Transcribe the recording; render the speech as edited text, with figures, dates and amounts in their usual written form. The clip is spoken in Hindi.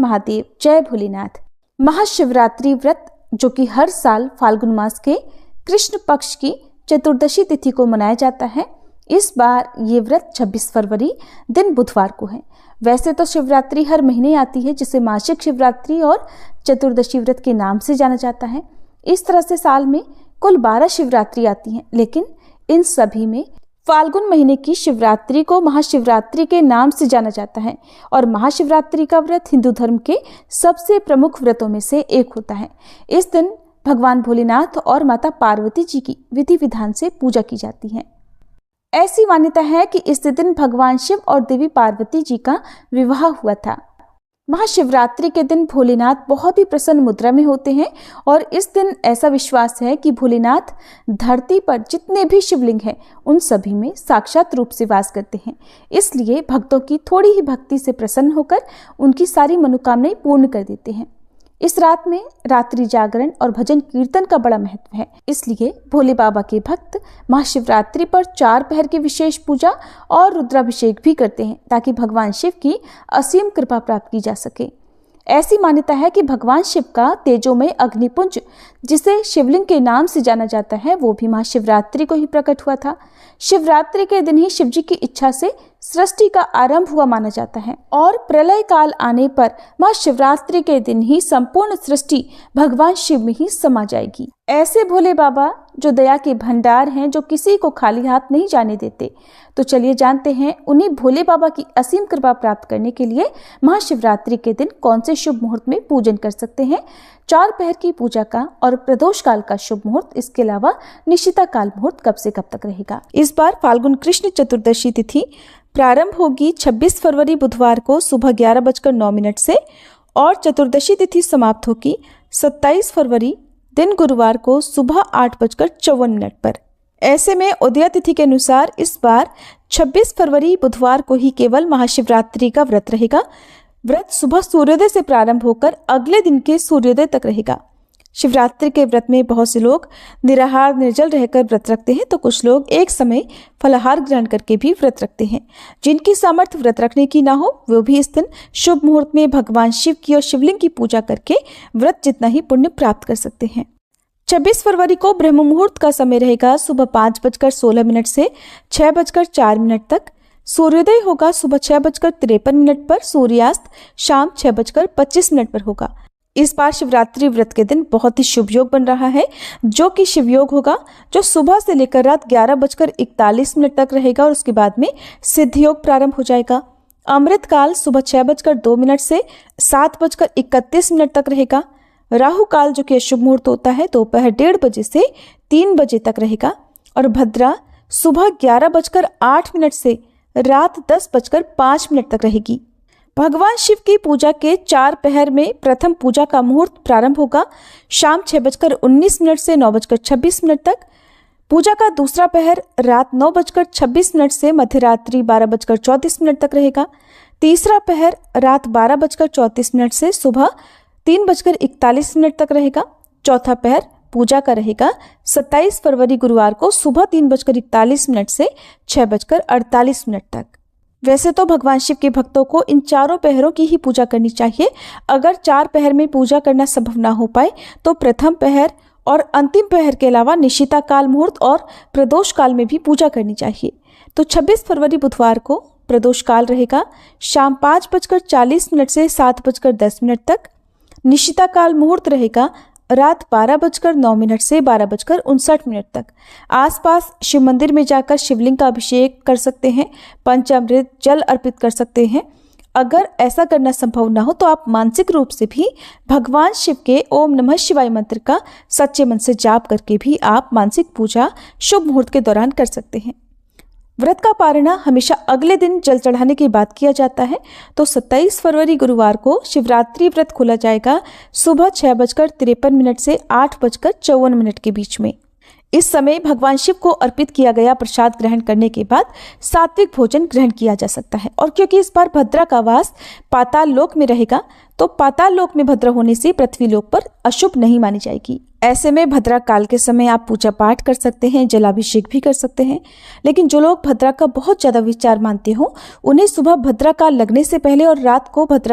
महादेव, जय भोलेनाथ। महाशिवरात्रि व्रत जो कि हर साल फाल्गुन मास के कृष्ण पक्ष की चतुर्दशी तिथि को मनाया जाता है, इस बार ये व्रत 26 फरवरी दिन बुधवार को है। वैसे तो शिवरात्रि हर महीने आती है, जिसे मासिक शिवरात्रि और चतुर्दशी व्रत के नाम से जाना जाता है। इस तरह से साल में कुल 12 शिवरात्रि आती हैं, लेकिन इन सभी में फाल्गुन महीने की शिवरात्रि को महाशिवरात्रि के नाम से जाना जाता है और महाशिवरात्रि का व्रत हिंदू धर्म के सबसे प्रमुख व्रतों में से एक होता है। इस दिन भगवान भोलेनाथ और माता पार्वती जी की विधि विधान से पूजा की जाती है। ऐसी मान्यता है कि इस दिन भगवान शिव और देवी पार्वती जी का विवाह हुआ था। महाशिवरात्रि के दिन भोलेनाथ बहुत ही प्रसन्न मुद्रा में होते हैं और इस दिन ऐसा विश्वास है कि भोलेनाथ धरती पर जितने भी शिवलिंग हैं उन सभी में साक्षात रूप से वास करते हैं। इसलिए भक्तों की थोड़ी ही भक्ति से प्रसन्न होकर उनकी सारी मनोकामनाएं पूर्ण कर देते हैं। इस रात में रात्रि जागरण और भजन कीर्तन का बड़ा महत्व है। इसलिए भोले बाबा के भक्त महाशिवरात्रि पर 4 पहर की विशेष पूजा और रुद्राभिषेक भी करते हैं, ताकि भगवान शिव की असीम कृपा प्राप्त की जा सके। ऐसी मान्यता है कि भगवान शिव का तेजोमय अग्निपुंज, जिसे शिवलिंग के नाम से जाना जाता है, वो भी महाशिवरात्रि को ही प्रकट हुआ था। शिवरात्रि के दिन ही शिव जी की इच्छा से सृष्टि का आरंभ हुआ माना जाता है और प्रलय काल आने पर महाशिवरात्रि के दिन ही संपूर्ण सृष्टि भगवान शिव में ही समा जाएगी। ऐसे भोले बाबा जो दया के भंडार हैं, जो किसी को खाली हाथ नहीं जाने देते। तो चलिए जानते हैं उन्हीं भोले बाबा की असीम कृपा प्राप्त करने के लिए महाशिवरात्रि के दिन कौन से शुभ मुहूर्त में पूजन कर सकते हैं। 4 पहर की पूजा का और प्रदोष काल का शुभ मुहूर्त, इसके अलावा निशिता काल मुहूर्त कब से कब तक रहेगा। इस बार फाल्गुन कृष्ण चतुर्दशी तिथि प्रारंभ होगी 26 फरवरी बुधवार को सुबह 11:09 से और चतुर्दशी तिथि समाप्त होगी 27 फरवरी दिन गुरुवार को सुबह 8:54 पर। ऐसे में उदया तिथि के अनुसार इस बार 26 फरवरी बुधवार को ही केवल महाशिवरात्रि का व्रत रहेगा। व्रत सुबह सूर्योदय से प्रारंभ होकर अगले दिन के सूर्योदय तक रहेगा। शिवरात्रि के व्रत में बहुत से लोग निराहार निर्जल रहकर व्रत रखते हैं, तो कुछ लोग एक समय फलाहार ग्रहण करके भी व्रत रखते हैं। जिनकी सामर्थ्य व्रत रखने की ना हो, वो भी इस दिन शुभ मुहूर्त में भगवान शिव की और शिवलिंग की पूजा करके व्रत जितना ही पुण्य प्राप्त कर सकते हैं। 26 फरवरी को ब्रह्म मुहूर्त का समय रहेगा सुबह 5:16 से 6:04 तक। सूर्योदय होगा सुबह 6:53 पर। सूर्यास्त शाम 6:25 पर होगा। इस बार शिवरात्रि व्रत के दिन बहुत ही शुभ योग बन रहा है, जो कि शिव योग होगा, जो सुबह से लेकर रात 11:41 तक रहेगा और उसके बाद में सिद्ध योग प्रारंभ हो जाएगा। अमृत काल सुबह 6:02 से 7:31 तक रहेगा। राहु काल जो कि अशुभ मुहूर्त होता है, दोपहर 1:30 बजे से 3 बजे तक रहेगा और भद्रा सुबह 11:08 से रात 10:05 तक रहेगी। भगवान शिव की पूजा के 4 पहर में प्रथम पूजा का मुहूर्त प्रारंभ होगा शाम 6:19 से 9:26 तक। पूजा का दूसरा पहर रात 9:26 से मध्यरात्रि 12:34 तक रहेगा। तीसरा पहर रात 12:34 से सुबह 3:41 तक रहेगा। चौथा पहर पूजा का रहेगा 27 फरवरी गुरुवार को सुबह 3:41 से 6:48 तक। वैसे तो भगवान शिव के भक्तों को इन 4 पहरों की ही पूजा करनी चाहिए। अगर 4 पहर में पूजा करना संभव ना हो पाए तो प्रथम पहर और अंतिम पहर के अलावा निशिता काल मुहूर्त और प्रदोष काल में भी पूजा करनी चाहिए। तो 26 फरवरी बुधवार को प्रदोष काल रहेगा शाम 5:40 से 7:10 तक। निशिता काल मुहूर्त रहेगा रात 12:09 से 12:59 तक। आसपास शिव मंदिर में जाकर शिवलिंग का अभिषेक कर सकते हैं, पंचामृत जल अर्पित कर सकते हैं। अगर ऐसा करना संभव ना हो तो आप मानसिक रूप से भी भगवान शिव के ओम नमः शिवाय मंत्र का सच्चे मन से जाप करके भी आप मानसिक पूजा शुभ मुहूर्त के दौरान कर सकते हैं। व्रत का पारणा हमेशा अगले दिन जल चढ़ाने के बाद किया जाता है। तो 27 फरवरी गुरुवार को शिवरात्रि व्रत खोला जाएगा सुबह 6:53 से 8:54 के बीच में। इस समय भगवान शिव को अर्पित किया गया प्रसाद ग्रहण करने के बाद सात्विक भोजन ग्रहण किया जा सकता है। और क्योंकि इस बार भद्रा का वास पाताल लोक में रहेगा, तो पाताल लोक में भद्रा होने से पृथ्वी लोक पर अशुभ नहीं मानी जाएगी। ऐसे में भद्रा काल के समय आप पूजा पाठ कर सकते हैं, जलाभिषेक भी कर सकते हैं। लेकिन जो लोग भद्रा का बहुत ज्यादा विचार मानते हो, उन्हें सुबह भद्रा काल लगने से पहले और रात को भद्रा